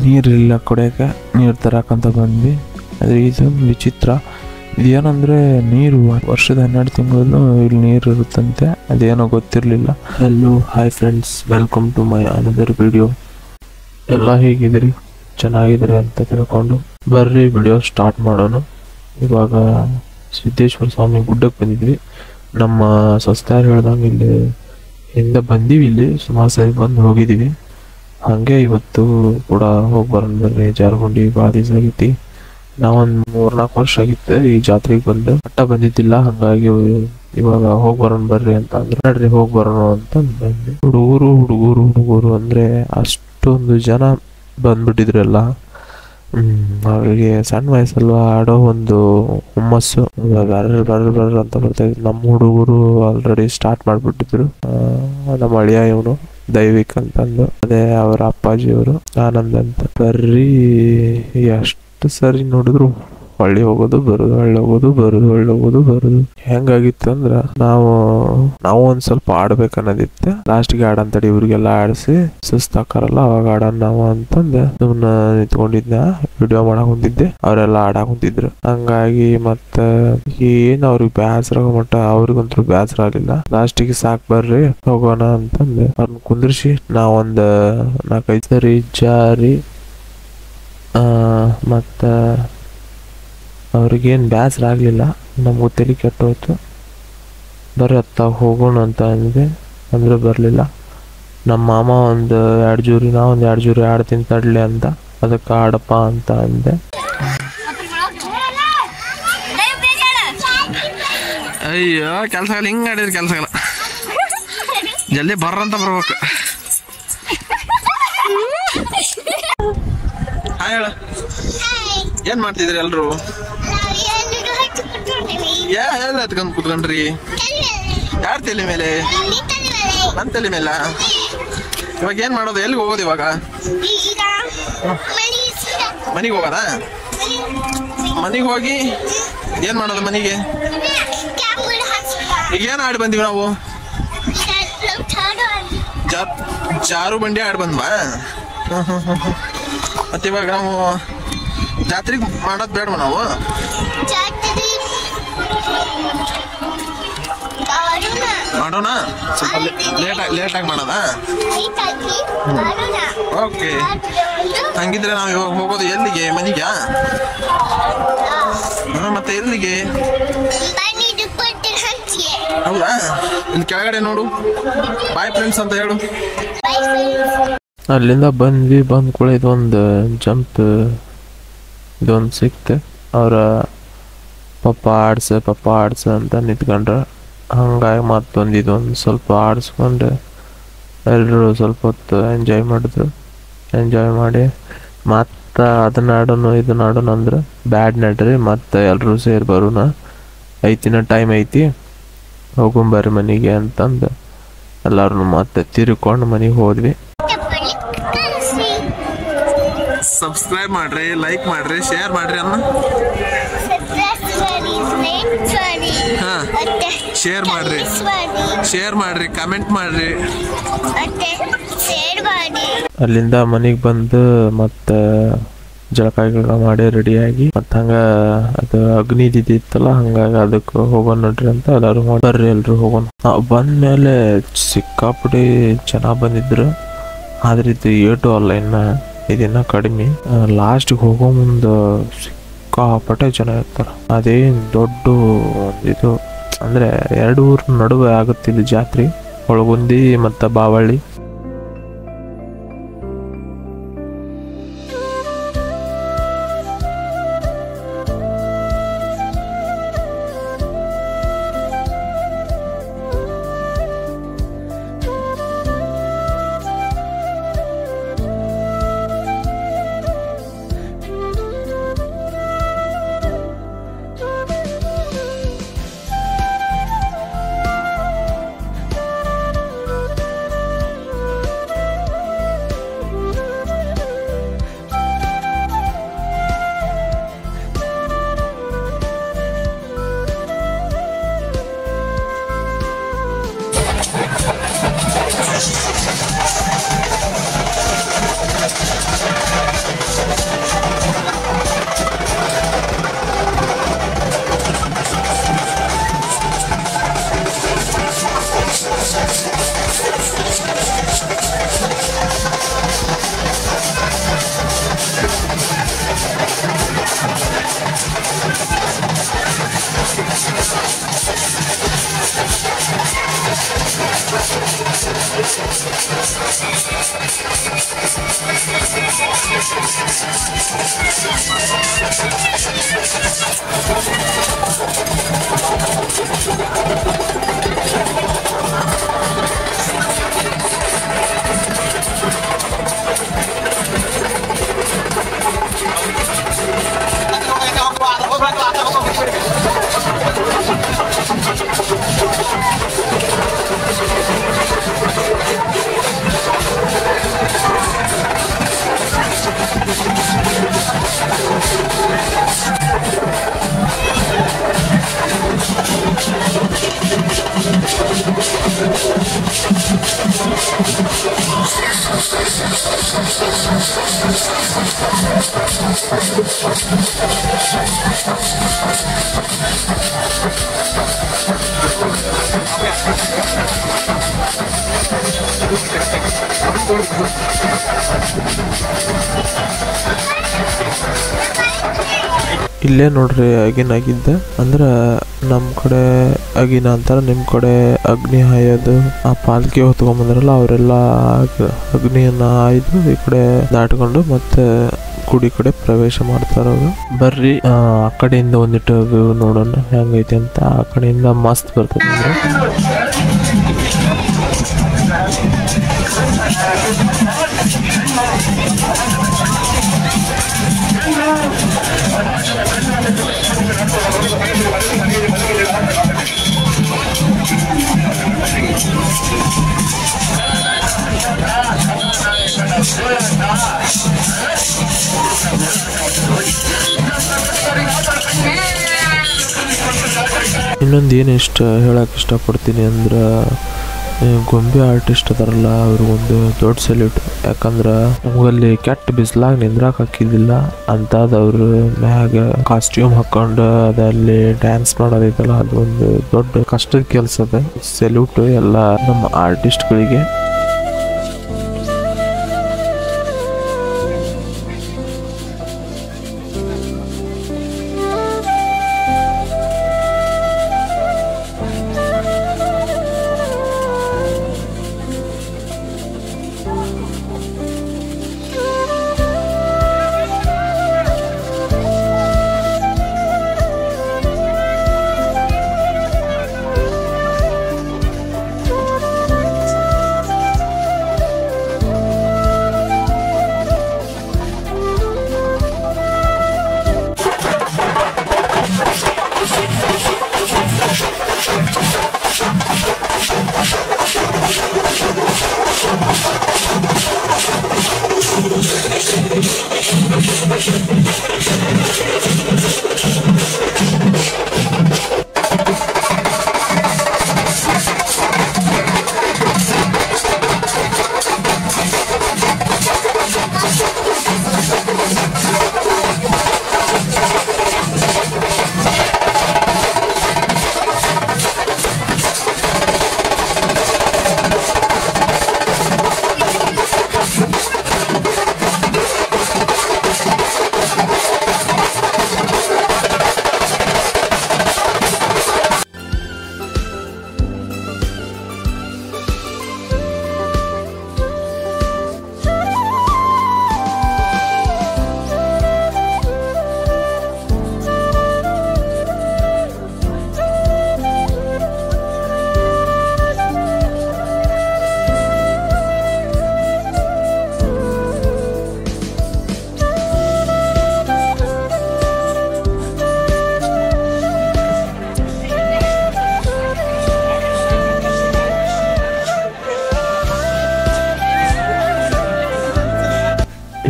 ನೀರಿಲ್ಲ ಕುಡಿಯೋಕೆ, ನೀರು ತರಕಂತ ಬಂದ್ವಿ. ಆದರೆ ಇದೊಂದು ವಿಚಿತ್ರ, ಇದೇನಂದ್ರೆ ನೀರು ವರ್ಷದ 12 ತಿಂಗಳು ಇಲ್ಲಿ ನೀರು ಇರುತ್ತಂತೆ, ಅದೇನೋ ಗೊತ್ತಿರಲಿಲ್ಲ. Hello hi friends, welcome to my another video. ಎಲ್ಲ ಹೇಗಿದ್ರಿ? ಚೆನ್ನಾಗಿದ್ರಿ ಅಂತ ತಿಳ್ಕೊಂಡು ಬರ್ರಿ ವಿಡಿಯೋ ಸ್ಟಾರ್ಟ್ ಮಾಡೋಣ. ಇವಾಗ ಸಿದ್ದೇಶ್ವರ ಸ್ವಾಮಿ ಗುಡ್ಡಕ್ಕೆ ಬಂದಿದ್ವಿ. ನಮ್ಮ ಸ್ವಸ್ಥರು ಹೇಳ್ದಂಗೆ ಇಲ್ಲಿ ಹಿಂದೆ ಬಂದೀವಿ, ಇಲ್ಲಿ ಸುಮಾರು ಸರಿ ಬಂದು ಹೋಗಿದ್ದೀವಿ. ಹಾಗೆ ಇವತ್ತು ಕೂಡ ಹೋಗಿ ಬರೋಣ ಬರ್ರಿ. ಜಾರಗುಂಡಿ ಭಾಳ ದಿವಸ ಆಗೈತಿ, ನಾವೊಂದು 3-4 ವರ್ಷ ಆಗಿತ್ತು ಈ ಜಾತ್ರೆಗೆ ಬಂದು, ಅಟ್ಟ ಬಂದಿದ್ದಿಲ್ಲ. ಹಂಗಾಗಿ ಇವಾಗ ಹೋಗಿ ಬರೋಣ ಬರ್ರಿ ಅಂತ ಅಂದ್ರೆ ನಡ್ರಿ ಹೋಗಿ ಬರೋಣ ಅಂತ ಬಂದ್ವಿ. ಹುಡುಗರು ಅಂದ್ರೆ ಅಷ್ಟೊಂದು ಜನ ಬಂದ್ಬಿಟ್ಟಿದ್ರಲ್ಲ. ಅವರಿಗೆ ಸಣ್ಣ ವಯಸ್ಸಲ್ವಾ, ಆಡೋ ಒಂದು ಹುಮ್ಮಸ್ಸು. ಬರ್ರ ಅಂತ ಬರ್ತಾ ಇದ್ರು. ನಮ್ಮ ಹುಡುಗರು ಆಲ್ರೆಡಿ ಸ್ಟಾರ್ಟ್ ಮಾಡ್ಬಿಟ್ಟಿದ್ರು. ನಮ್ಮ ಅಳಿಯ ಇವನು ದೈವಿಕ್ ಅಂತಂದು, ಅದೇ ಅವರ ಅಪ್ಪಾಜಿಯವರು ಆನಂದ್ ಅಂತ. ಬರ್ರಿ ಎಷ್ಟು ಸರಿ ನೋಡಿದ್ರು ಹೊಳ್ಳಿ ಹೋಗೋದು ಬರುದು. ಹೆಂಗಾಗಿತ್ತು ಅಂದ್ರ ನಾವು ಒಂದ್ ಸ್ವಲ್ಪ ಆಡ್ಬೇಕನ್ನೋದಿತ್ತು. ಲಾಸ್ಟ್ಗೆ ಆಡಂತಡಿ ಇವ್ರಿಗೆಲ್ಲ ಆಡಿಸಿ ಸುಸ್ತಾಕಾರಲ್ಲ, ಅವಾಗ ಆಡೋಣ ನಾವು ಅಂತಂದ ಸುಮ್ನ ನಿಂತ್ಕೊಂಡಿದ್ನ, ವಿಡಿಯೋ ಮಾಡಕ್ ಕುಂತಿದ್ದೆ. ಅವರೆಲ್ಲ ಆಡಾಕ್ ಕುಂತಿದ್ರು. ಹಂಗಾಗಿ ಮತ್ತ ಏನ್ ಅವ್ರಿಗೆ ಬೇಸರ ಮಟ್ಟ, ಅವ್ರಿಗಂತೂ ಬೇಸರ ಆಗ್ಲಿಲ್ಲ. ಲಾಸ್ಟಿಗೆ ಸಾಕ್ ಬರ್ರಿ ಹೋಗೋಣ ಅಂತಂದ ಅವ್ರನ್ನ ಕುಂದ್ರಿಸಿ ನಾವೊಂದ್ 4-5 ಸರಿ ಜಾರಿ ಮತ್ತ ಅವ್ರಿಗೇನು ಬೇಸರ ಆಗಲಿಲ್ಲ. ನಮಗೂ ತಲೆ ಕೆಟ್ಟೋಯ್ತು. ಬರ್ರಿ ಅತ್ತ ಹೋಗೋಣ ಅಂತ ಅಂದೆ, ಅಂದ್ರೆ ಬರಲಿಲ್ಲ. ನಮ್ಮ ಮಾಮ ಒಂದು 2 ಜೂರಿ, ನಾ ಒಂದು 2 ಜೂರಿ ಆಡ್ತೀನಿ ತಡ್ಲಿ ಅಂತ, ಅದಕ್ಕೆ ಆಡಪ್ಪ ಅಂತ ಅಂದೆ. ಅಯ್ಯೋ ಕೆಲಸ ಆಗಲ್ಲ, ಹಿಂಗೆ ಆಡಿದ್ರೆ ಕೆಲಸ ಆಗಲ್ಲ, ಜಲ್ದಿ ಬರ್ರಂತ ಬರ್ಬೇಕು. ಹಾಯ್ ಹೇಳ, ಏನ್ ಮಾಡ್ತಿದ್ರಿ ಎಲ್ರು? ಎಲ್ಲ ಎತ್ಕೊಂಡ್ ಕೂತ್ಕೊಂಡ್ರಿ? ಯಾರ ತಲೆ ಮೇಲೆ? ನನ್ ತಲೆ ಮೇಲ. ಇವಾಗ ಏನ್ ಮಾಡೋದು? ಎಲ್ಲಿಗೆ ಹೋಗೋದು ಇವಾಗ? ಮನಿಗೆ ಹೋಗೋದಾ? ಮನಿಗೆ ಹೋಗಿ ಏನ್ ಮಾಡೋದು ಮನಿಗೆ? ಈಗ ಏನ್ ಆಡಿ ಬಂದೀವಿ ನಾವು? ಜಾರು ಬಂಡಿ ಆಡಿ ಬಂದ್ವಾ? ಮತ್ತೆ ಇವಾಗ ನಾವು ಜಾತ್ರೆಗೆ ಮಾಡೋದು ಬೇಡವ ನಾವು? ಮಾಡೋಣ, ಸ್ವಲ್ಪ ಲೇಟಾಗಿ ಮಾಡೋಣ. ಓಕೆ, ಹಂಗಿದ್ರೆ ನಾವು ಇವಾಗ ಹೋಗೋದು ಎಲ್ಲಿಗೆ? ಮನೆಗೆ? ಮತ್ತೆ ಎಲ್ಲಿಗೆ? ಹೌದಾ? ಇಲ್ಲಿ ಕೆಳಗಡೆ ನೋಡು, ಬಾಯ್ ಫ್ರೆಂಡ್ಸ್ ಅಂತ ಹೇಳು. ಅಲ್ಲಿಂದ ಬಂದ್ವಿ. ಬಂದ ಕೂಡ ಇದೊಂದು ಜಂಪ್ ಇದೊಂದು ಸಿಕ್ತೆ. ಅವರ ಪಪ್ಪ ಆಡ್ಸ ಅಂತ ನಿಂತ್ಕೊಂಡ್ರ. ಹಂಗಾಗಿ ಮತ್ತೊಂದು ಇದೊಂದು ಸ್ವಲ್ಪ ಆಡಿಸ್ಕೊಂಡು ಎಲ್ಲರೂ ಸ್ವಲ್ಪ ಹೊತ್ತು ಎಂಜಾಯ್ ಮಾಡಿದ್ರು. ಎಂಜಾಯ್ ಮಾಡಿ ಮತ್ತೆ ಅದನ್ನ ಆಡೋಣ ಅಂದ್ರೆ ಬ್ಯಾಡ್ ನಡ್ರಿ, ಮತ್ತೆ ಎಲ್ಲರೂ ಸೇರಿ ಬರೋಣ, ಐತಿನ ಟೈಮ್ ಐತಿ, ಹೋಗೊಂಬರ್ರಿ ಮನೆಗೆ ಅಂತಂದು ಎಲ್ಲರೂ ಮತ್ತೆ ತಿರ್ಕೊಂಡು ಮನೆಗೆ ಹೋದ್ವಿ. ಸಬ್ಸ್ಕ್ರೈಬ್ ಮಾಡ್ರಿ, ಲೈಕ್ ಮಾಡ್ರಿ, ಶೇರ್ ಮಾಡ್ರಿ ಅನ್ನ. ಶೇರ್ ಮಾಡ್ರಿ, ಕಮೆಂಟ್ ಮಾಡ್ರಿ. ಅಲ್ಲಿಂದ ಮನೆಗೆ ಬಂದು ಮತ್ತೆ ಜಳಕ ಮಾಡಿ ರೆಡಿಯಾಗಿ ಮತ್ತೆ ಹಂಗ ಅದು ಅಗ್ನಿದಿತ್ತಲ್ಲ, ಹಂಗಾಗಿ ಅದಕ್ಕೆ ಹೋಗೋಣ ನೋಡ್ರಿ ಅಂತ ಎಲ್ಲರೂ ಬರ್ರಿ ಎಲ್ರು ಹೋಗೋಣ. ಬಂದ್ಮೇಲೆ ಸಿಕ್ಕಾಪಟ್ಟಿ ಚೆನ್ನಾಗಿ ಬಂದಿದ್ರು. ಆದ್ರೆ ಇದು ಏಟು ಅಲ್ಲ, ಇದನ್ನ ಕಡಿಮೆ. ಲಾಸ್ಟ್ಗೆ ಹೋಗೋ ಮುಂದೆ ಸಿಕ್ಕಾಪಟ್ಟೆ ಜನ ಇರ್ತಾರ. ಅದೇನ್ ದೊಡ್ಡ ಇದು ಅಂದ್ರೆ 2 ಊರ್ ನಡುವೆ ಆಗುತ್ತಿಲ್ಲ ಜಾತ್ರೆ. ಒಳಗುಂದಿ ಮತ್ತು ಬಾವಳ್ಳಿ. ಇಲ್ಲೇ ನೋಡ್ರಿ ಅಗಿನ ಆಗಿದ್ದ ಅಂದ್ರ ನಮ್ ಕಡೆ ಅಗಿನ ಅಂತಾರ, ನಿಮ್ ಕಡೆ ಅಗ್ನಿ ಹಾಯೋದು. ಆ ಪಾಲ್ಕಿ ಹೊತ್ಕೊಂಬಂದ್ರಲ್ಲ ಅವರೆಲ್ಲ ಅಗ್ನಿಯನ್ನ ಹಾಯ್ದು ಈ ಕಡೆ ದಾಟ್ಕೊಂಡು ಮತ್ತೆ ಗುಡಿ ಕಡೆ ಪ್ರವೇಶ ಮಾಡ್ತಾರ ಅವರು. ಬರ್ರಿ ಆ ಕಡೆಯಿಂದ ಒಂದಿಟ್ಟು ವ್ಯೂ ನೋಡೋಣ ಹೆಂಗೈತಿ ಅಂತ. ಆ ಕಡೆಯಿಂದ ಮಸ್ತ್ ಬರ್ತದೆ ಅಂದ್ರೆ ಇನ್ನೊಂದು ಏನು ಹೇಳಕ್ ಇಷ್ಟಪಡ್ತೀನಿ ಅಂದ್ರೆ ಗೊಂಬೆ ಆರ್ಟಿಸ್ಟ್ ಅದಾರಲ್ಲ ಅವ್ರಿಗೊಂದು ದೊಡ್ಡ ಸಲ್ಯೂಟ್. ಯಾಕಂದ್ರೆ ನಮಗಲ್ಲಿ ಕೆಟ್ಟ ಬಿಸಿಲಾಗ ನಿಂದ್ರಾಕ್ ಹಾಕಿದ್ದಿಲ್ಲ ಅಂತದವ್ರು ಮ್ಯಾಗ ಕಾಸ್ಟ್ಯೂಮ್ ಹಾಕೊಂಡು ಅದಲ್ಲಿ ಡ್ಯಾನ್ಸ್ ಮಾಡೋದೈತಲ್ಲ, ಅದು ಒಂದು ದೊಡ್ಡ ಕಷ್ಟದ ಕೆಲಸ ಅದ. ಸಲ್ಯೂಟ್ ಎಲ್ಲ ನಮ್ಮ ಆರ್ಟಿಸ್ಟ್ಗಳಿಗೆ.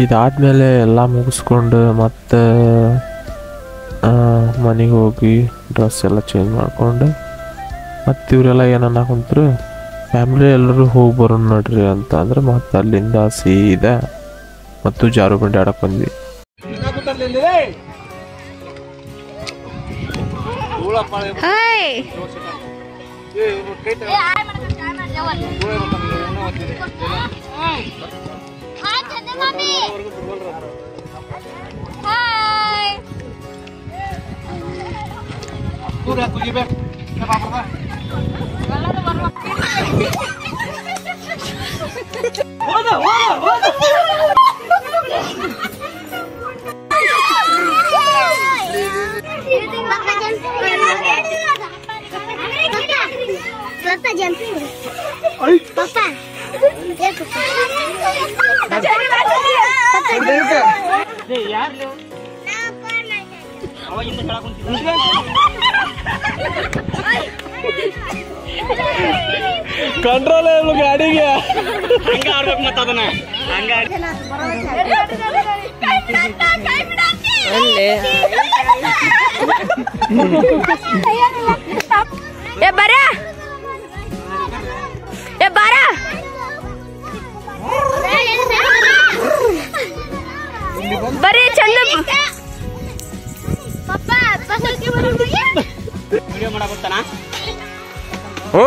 ಇದಾದ್ಮೇಲೆ ಎಲ್ಲ ಮುಗಿಸ್ಕೊಂಡು ಮತ್ತೆ ಮನೆಗೆ ಹೋಗಿ ಡ್ರೆಸ್ ಎಲ್ಲ ಚೇಂಜ್ ಮಾಡ್ಕೊಂಡು ಮತ್ತು ಇವರೆಲ್ಲ ಏನನ್ನ ಕುಂತ್ರು ಫ್ಯಾಮಿಲಿ ಎಲ್ಲರೂ ಹೋಗಿ ಬರೋಣ ನೋಡ್ರಿ ಅಂತ ಅಂದ್ರೆ ಮತ್ತೆ ಅಲ್ಲಿಂದ ಸೀದಾ ಮತ್ತು ಜಾರು ಬಂಡಿ ಆಡಕ್ಕೆ ಬಂದ್ವಿ. Papa jumping. Papa. ಕಂಟ್ರೋಲ್ ಇಲ್ಲ ಗಾಡಿಗೆ ಹಂಗ ಆಡ್ಬೇಕು ಮತ್ತ ಅದನ್ನ ಹಂಗ ಏ ಬರ ಏ ಬರ ಬರೀ ಚಂದ ವಿಡಿಯೋ ಮಾಡಕ್ ಬರ್ತಾನ ಓ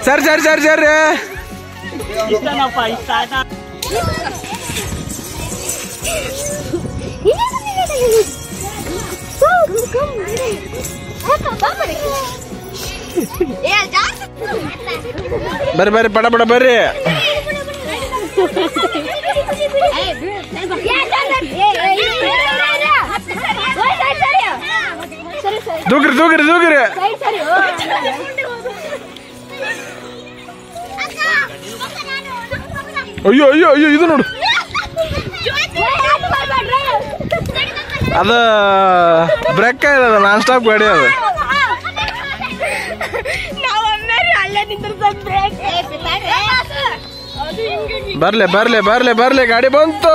ಸರ್ ಸರ್ ಸರ್ ಸರ್ ಇಷ್ಟನಪ್ಪ ಇಷ್ಟ ಆಯ್ತಾ ಬರ್ರಿ ಬರ್ರಿ ಪಡ ಪಡ ಬರ್ರಿ ದೂಗ್ರಿ ದೂಗ್ರಿ ದೂಗ್ರಿ ಅಯ್ಯೋ ಅಯ್ಯೋ ಅಯ್ಯೋ ಇದು ನೋಡು ಅದ ಬ್ರೇಕ್ ಇರೋದ ನಾನ್ ಸ್ಟಾಪ್ ಗಾಡಿ ಅದು ಬರ್ಲೆ ಬರ್ಲೆ ಬರ್ಲೆ ಬರ್ಲೆ ಗಾಡಿ ಬಂತು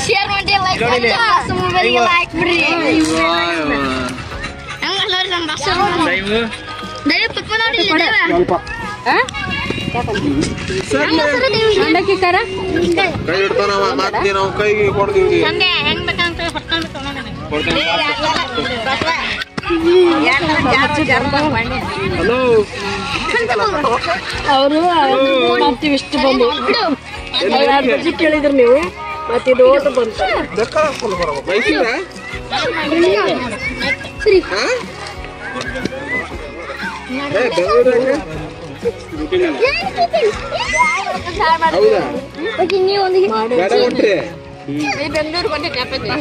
ಶೇರ್ ಮಾಡಿ ಲೈಕ್ ಲೈಕ್ ಬಿಡ್ರಿ ನೋಡಿ ನಮ್ಮ ಭಾಷೆ ದಯ ಪಪ್ಪ ನೋಡಿ ಕೈ ಹಿಡ್ತಾನವ ಮತ್ತೆ ನಾವು ಕೈಗೆ ಕೊಡ್ತೀವಿ ಹೆಂಗ್ ಬೇಕಂತ ಹಲೋ ಅವರು ಮಾಡ್ತೀವಿ ಇಷ್ಟು ಬಂದು ಬಜ್ಜಿ ಕೇಳಿದ್ರಿ ನೀವು ಮತ್ತೆ ಇದು ಓಟು ಬಂತು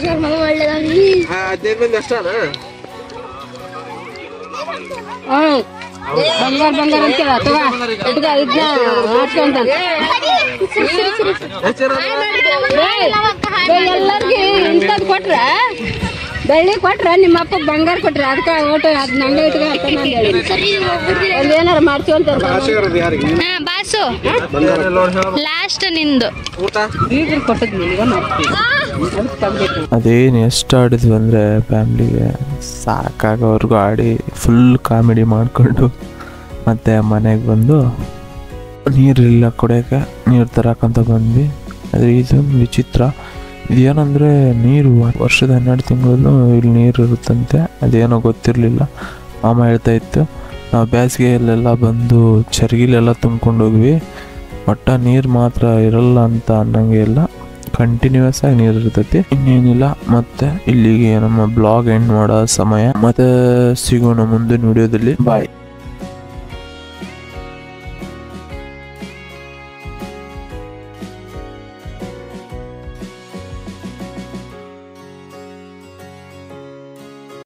ಬೆಂಗಳೂರು ಒಳ್ಳೆದಾಗ್ಲಿ ಬಂಗಾರ ಬಂಗಾರ ಅಂತೀರ ಅಥವಾ ಇದನ್ನ ಹಾಕೊಂತ ಎಲ್ಲರಿಗೂ ಇಂಥದ್ದು ಕೊಟ್ರ ಬೆಳ್ಳಿ ಕೊಟ್ರ ನಿಮ್ಮ ಅಪ್ಪ ಬಂಗಾರ ಕೊಟ್ರಿ ಅದಕ್ಕೆ ಓಟು ಅದ್ ನಂಗೆ ಇಟ್ಕೊಂಡು ಏನಾರು ಮಾಡ್ತೀವಂತ ಬಾಸು ಲಾಸ್ಟ್ ನಿಂದು ಅದೇನು ಎಷ್ಟು ಆಡಿದ್ವಿ ಅಂದರೆ ಫ್ಯಾಮ್ಲಿಗೆ ಸಾಕಾಗೋರ್ಗು ಆಡಿ ಫುಲ್ ಕಾಮಿಡಿ ಮಾಡಿಕೊಂಡು ಮತ್ತು ಮನೆಗೆ ಬಂದು ನೀರಿಲ್ಲ ಕುಡಿಯೋಕ್ಕೆ ನೀರು ತರಕಂತ ಬಂದ್ವಿ. ಆದರೆ ಇದು ವಿಚಿತ್ರ, ಇದೇನಂದರೆ ನೀರು ವರ್ಷದ 12 ತಿಂಗಳಲ್ಲೂ ಇಲ್ಲಿ ನೀರು ಇರುತ್ತಂತೆ. ಅದೇನೋ ಗೊತ್ತಿರಲಿಲ್ಲ. ಮಾಮ ಹೇಳ್ತಾ ಇತ್ತು, ನಾವು ಬೇಸಿಗೆಯಲ್ಲೆಲ್ಲ ಬಂದು ಚರ್ಗಿಲೆಲ್ಲ ತುಂಬ್ಕೊಂಡು ಹೋಗ್ವಿ, ಒಟ್ಟ ನೀರು ಮಾತ್ರ ಇರಲ್ಲ ಅಂತ ಅನ್ನಂಗೆ ಇಲ್ಲ, ಕಂಟಿನ್ಯೂಸ್ ಆಗಿ ನೀರು ಇರ್ತೈತಿ. ಇನ್ನೇನಿಲ್ಲ, ಮತ್ತೆ ಇಲ್ಲಿಗೆ ನಮ್ಮ ಬ್ಲಾಗ್ ಎಂಡ್ ಮಾಡೋ ಸಮಯ. ಮತ್ತೆ ಸಿಗೋಣ ಮುಂದಿನ ವಿಡಿಯೋದಲ್ಲಿ. ಬಾಯ್.